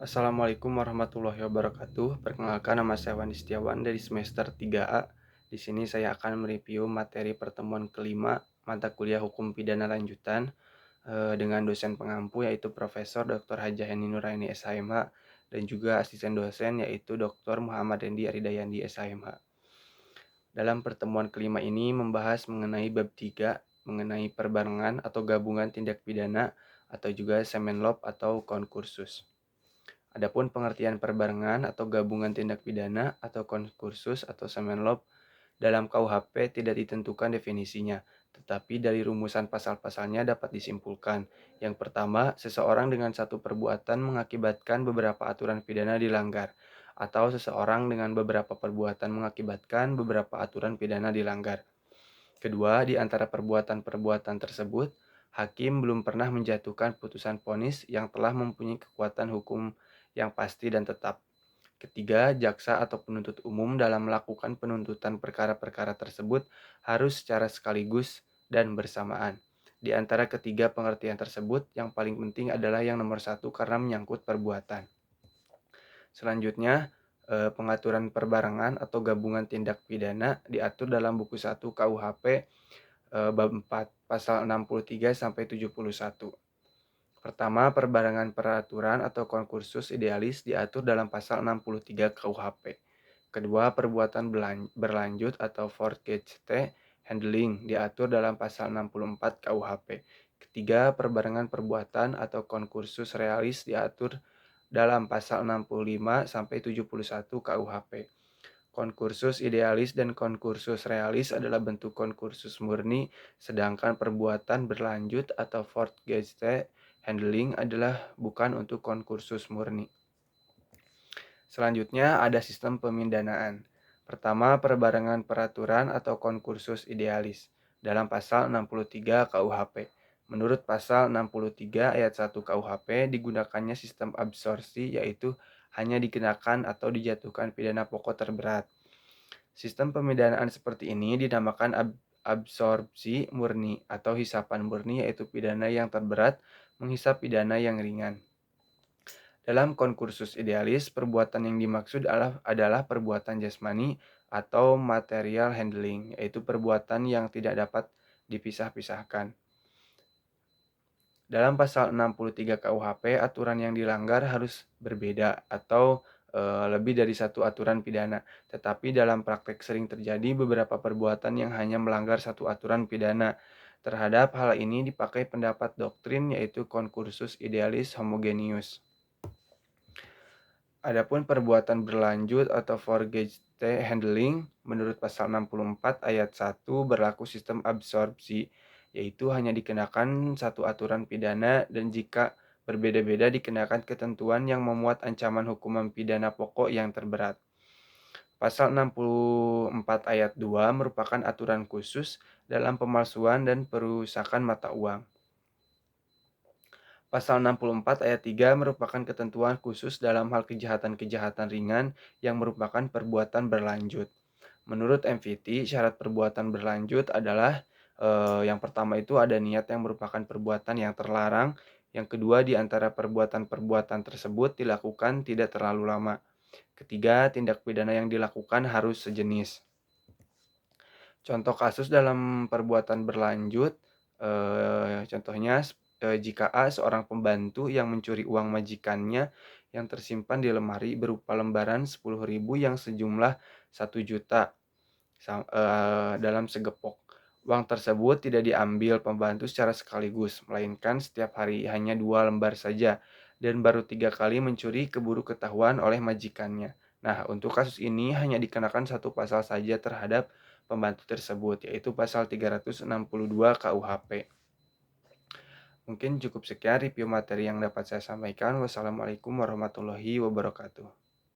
Assalamualaikum warahmatullahi wabarakatuh. Perkenalkan, nama saya Wandi Setiawan dari semester 3A. Di sini saya akan mereview materi pertemuan kelima mata kuliah Hukum Pidana Lanjutan dengan dosen pengampu yaitu Profesor Dr. Hajah Heni Nuraini SHMH dan juga asisten dosen yaitu Dr. Muhammad Dendi Aridayandi SHMH. Dalam pertemuan kelima ini membahas mengenai bab 3 mengenai perbarengan atau gabungan tindak pidana atau juga semen law atau konkursus. Adapun pengertian perbarengan atau gabungan tindak pidana atau konkursus atau semen law dalam KUHP tidak ditentukan definisinya, tetapi dari rumusan pasal-pasalnya dapat disimpulkan. Yang pertama, seseorang dengan satu perbuatan mengakibatkan beberapa aturan pidana dilanggar, atau seseorang dengan beberapa perbuatan mengakibatkan beberapa aturan pidana dilanggar. Kedua, di antara perbuatan-perbuatan tersebut, hakim belum pernah menjatuhkan putusan vonis yang telah mempunyai kekuatan hukum yang pasti dan tetap. Ketiga, jaksa atau penuntut umum dalam melakukan penuntutan perkara-perkara tersebut harus secara sekaligus dan bersamaan. Di antara ketiga pengertian tersebut, yang paling penting adalah yang nomor satu karena menyangkut perbuatan. Selanjutnya, pengaturan perbarengan atau gabungan tindak pidana diatur dalam buku 1 KUHP bab 4 pasal 63 sampai 71. Pertama, perbarengan peraturan atau konkursus idealis diatur dalam pasal 63 KUHP. Kedua, perbuatan berlanjut atau forged handling diatur dalam pasal 64 KUHP. Ketiga, perbarengan perbuatan atau konkursus realis diatur dalam pasal 65 sampai 71 KUHP. Konkursus idealis dan konkursus realis adalah bentuk konkursus murni, sedangkan perbuatan berlanjut atau forged handling adalah bukan untuk konkursus murni. Selanjutnya ada sistem pemindanaan. Pertama, perbarengan peraturan atau konkursus idealis dalam pasal 63 KUHP. Menurut pasal 63 ayat 1 KUHP digunakannya sistem absorpsi yaitu hanya dikenakan atau dijatuhkan pidana pokok terberat. Sistem pemidanaan seperti ini dinamakan absorpsi murni atau hisapan murni yaitu pidana yang terberat menghisap pidana yang ringan. Dalam konkursus idealis, perbuatan yang dimaksud adalah perbuatan jasmani atau material handling, yaitu perbuatan yang tidak dapat dipisah-pisahkan. Dalam pasal 63 KUHP, aturan yang dilanggar harus berbeda atau lebih dari satu aturan pidana. Tetapi dalam praktek sering terjadi beberapa perbuatan yang hanya melanggar satu aturan pidana. Terhadap hal ini dipakai pendapat doktrin yaitu konkursus idealis homogenius. Adapun perbuatan berlanjut atau forged handling, menurut pasal 64 ayat 1 berlaku sistem absorpsi, yaitu hanya dikenakan satu aturan pidana dan jika berbeda-beda dikenakan ketentuan yang memuat ancaman hukuman pidana pokok yang terberat. Pasal 64 ayat 2 merupakan aturan khusus dalam pemalsuan dan perusakan mata uang. Pasal 64 ayat 3 merupakan ketentuan khusus dalam hal kejahatan-kejahatan ringan yang merupakan perbuatan berlanjut. Menurut MVT, syarat perbuatan berlanjut adalah yang pertama itu ada niat yang merupakan perbuatan yang terlarang. Yang kedua, di antara perbuatan-perbuatan tersebut dilakukan tidak terlalu lama. Ketiga, tindak pidana yang dilakukan harus sejenis. Contoh kasus dalam perbuatan berlanjut, contohnya jika A seorang pembantu yang mencuri uang majikannya yang tersimpan di lemari berupa lembaran 10.000 yang sejumlah 1 juta dalam segepok. Uang tersebut tidak diambil pembantu secara sekaligus, melainkan setiap hari hanya 2 lembar saja, dan baru 3 kali mencuri keburu ketahuan oleh majikannya. Nah, untuk kasus ini hanya dikenakan satu pasal saja terhadap pembantu tersebut, yaitu pasal 362 KUHP. Mungkin cukup sekian review materi yang dapat saya sampaikan. Wassalamualaikum warahmatullahi wabarakatuh.